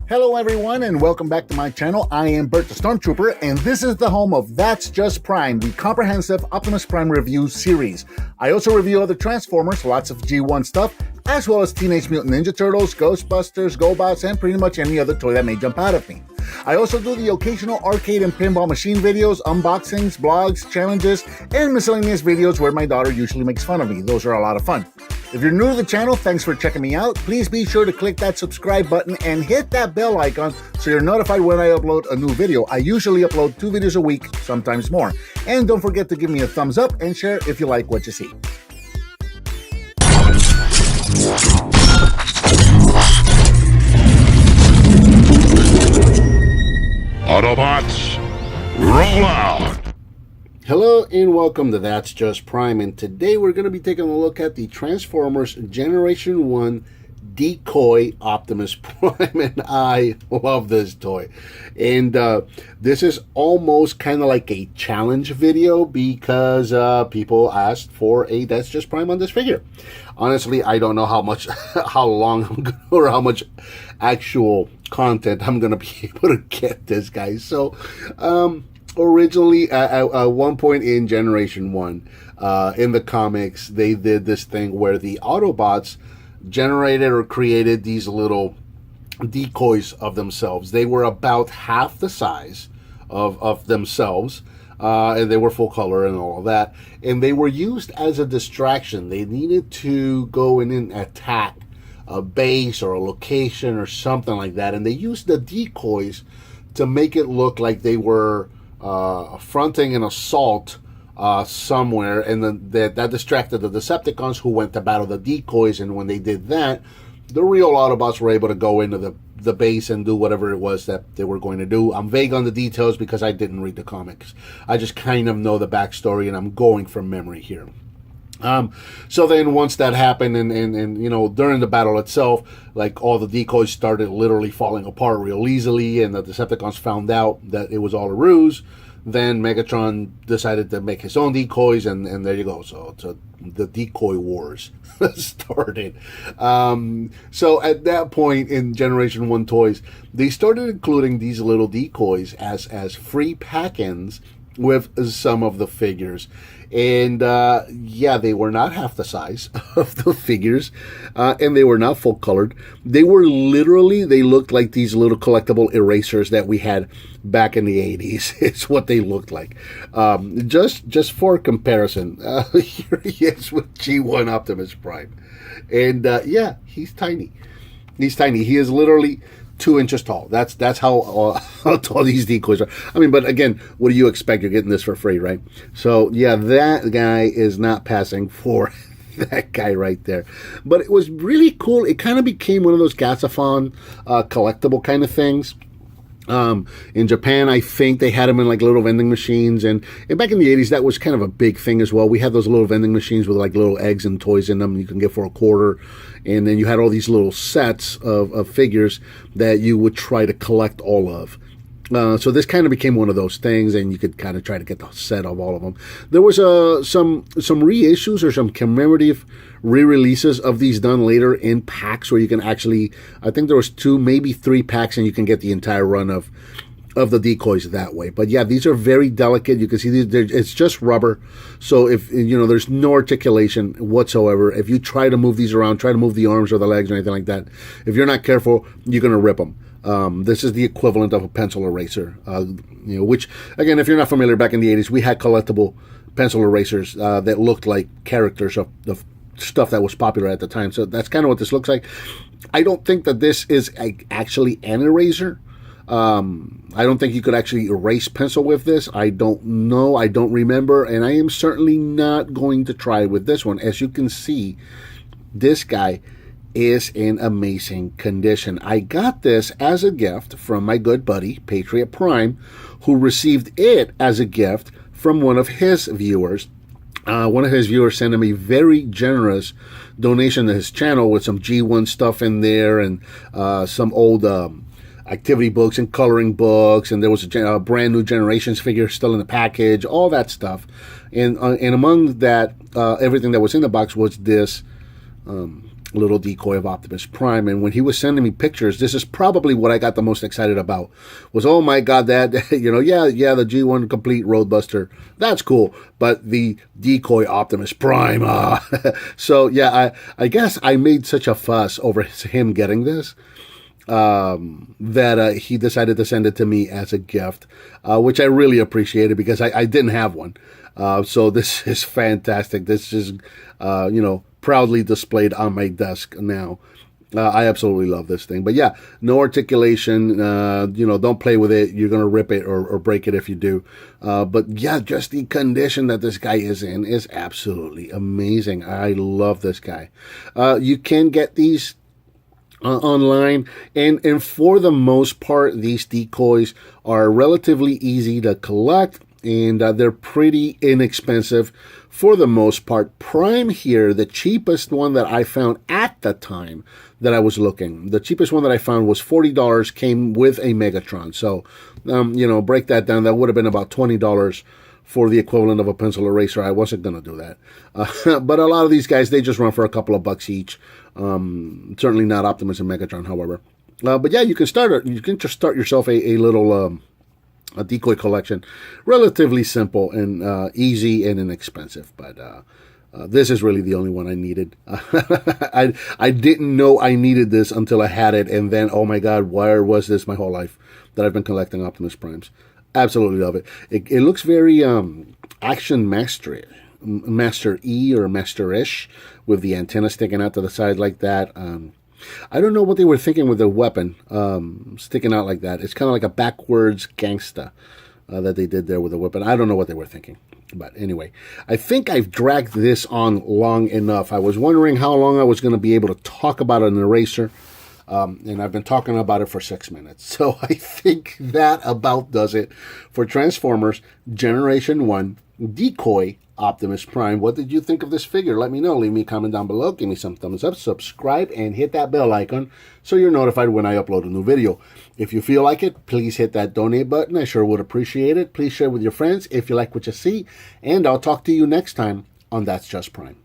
Hello everyone and welcome back to my channel. I am Bert the Stormtrooper and this is the home of That's Just Prime, the comprehensive Optimus Prime review series. I also review other Transformers, lots of G1 stuff, as well as Teenage Mutant Ninja Turtles, Ghostbusters, GoBots, and pretty much any other toy that may jump out at me. I also do the occasional arcade and pinball machine videos, unboxings, blogs, challenges, and miscellaneous videos where my daughter usually makes fun of me. Those are a lot of fun. If you're new to the channel, thanks for checking me out. Please be sure to click that subscribe button and hit that bell icon so you're notified when I upload a new video. I usually upload 2 videos a week, sometimes more. And don't forget to give me a thumbs up and share if you like what you see. Autobots, roll out! Hello and welcome to That's Just Prime, and today we're going to be taking a look at the Transformers Generation 1 Decoy Optimus Prime, and I love this toy. And this is almost kind of like a challenge video because people asked for a That's Just Prime on this figure. Honestly, I don't know how long I'm gonna, or how much actual content I'm going to be able to get this, guys. So, originally, at one point in Generation 1, in the comics, they did this thing where the Autobots generated or created these little decoys of themselves. They were about half the size of themselves, and they were full color and all of that. And they were used as a distraction. They needed to go in and attack a base or a location or something like that. And they used the decoys to make it look like they were fronting an assault somewhere, and then that distracted the Decepticons, who went to battle the decoys. And when they did that, the real Autobots were able to go into the base and do whatever it was that they were going to do. I'm vague on the details because I didn't read the comics. I just kind of know the backstory, and I'm going from memory here. So then once that happened, and you know, during the battle itself, like, all the decoys started literally falling apart real easily, and the Decepticons found out that it was all a ruse. Then Megatron decided to make his own decoys, and there you go. So the decoy wars started. So at that point in Generation 1 toys, they started including these little decoys as free pack-ins with some of the figures. And yeah, they were not half the size of the figures, and they were not full colored. They were literally, they looked like these little collectible erasers that we had back in the 80s. It's what they looked like. Just for comparison, here he is with G1 Optimus Prime. And yeah, he's tiny. He's tiny. He is literally 2 inches tall. That's how tall these decoys are. I mean, but again, what do you expect? You're getting this for free, right? So yeah, that guy is not passing for that guy right there. But it was really cool. It kind of became one of those Gasaphon collectible kind of things. In Japan, I think they had them in like little vending machines, and back in the 80s, that was kind of a big thing as well. We had those little vending machines with like little eggs and toys in them you can get for $0.25, and then you had all these little sets of figures that you would try to collect all of. So this kind of became one of those things, and you could kind of try to get the set of all of them. There was some reissues or some commemorative re-releases of these done later in packs, where you can actually, I think there was 2, maybe 3 packs, and you can get the entire run of the decoys that way. But yeah, these are very delicate. You can see these, it's just rubber, so if you know, there's no articulation whatsoever. If you try to move these around, try to move the arms or the legs or anything like that, if you're not careful, you're gonna rip them. This is the equivalent of a pencil eraser, you know, which, again, if you're not familiar, back in the 80s, we had collectible pencil erasers that looked like characters of the stuff that was popular at the time. So that's kind of what this looks like. I don't think that this is actually an eraser. I don't think you could actually erase pencil with this. I don't know. I don't remember. And I am certainly not going to try with this one. As you can see, this guy is in amazing condition. I got this as a gift from my good buddy, Patriot Prime, who received it as a gift from one of his viewers. One of his viewers sent him a very generous donation to his channel with some G1 stuff in there, and some old activity books and coloring books, and there was a brand new Generations figure still in the package, all that stuff. And among that, everything that was in the box was this little decoy of Optimus Prime. And when he was sending me pictures, this is probably what I got the most excited about. Was, oh my God, that yeah, the G1 Complete Roadbuster, that's cool, but the decoy Optimus Prime. So yeah, I guess I made such a fuss over him getting this that he decided to send it to me as a gift, which I really appreciated because I didn't have one. So this is fantastic. This is proudly displayed on my desk now. I absolutely love this thing. But yeah, no articulation. Don't play with it. You're going to rip it or break it if you do. But yeah, just the condition that this guy is in is absolutely amazing. I love this guy. You can get these online, and for the most part, these decoys are relatively easy to collect, and they're pretty inexpensive for the most part. Prime here, the cheapest one that I found at the time that I was looking, the cheapest one that I found was $40, came with a Megatron. So, break that down. That would have been about $20 for the equivalent of a pencil eraser. I wasn't going to do that. But a lot of these guys, they just run for a couple of bucks each. Certainly not Optimus and Megatron, however. But yeah, you can just start yourself a little a decoy collection. Relatively simple and easy and inexpensive. But this is really the only one I needed. I didn't know I needed this until I had it, and then, oh my God, where was this my whole life that I've been collecting Optimus Primes? Absolutely love it. It looks very Action Master-y or Master-ish, with the antenna sticking out to the side like that. I don't know what they were thinking with the weapon sticking out like that. It's kind of like a backwards gangsta that they did there with the weapon. I don't know what they were thinking. But anyway, I think I've dragged this on long enough. I was wondering how long I was going to be able to talk about an eraser. And I've been talking about it for 6 minutes. So I think that about does it for Transformers Generation 1 Decoy Optimus Prime. What did you think of this figure? Let me know. Leave me a comment down below. Give me some thumbs up. Subscribe and hit that bell icon so you're notified when I upload a new video. If you feel like it, please hit that donate button. I sure would appreciate it. Please share with your friends if you like what you see. And I'll talk to you next time on That's Just Prime.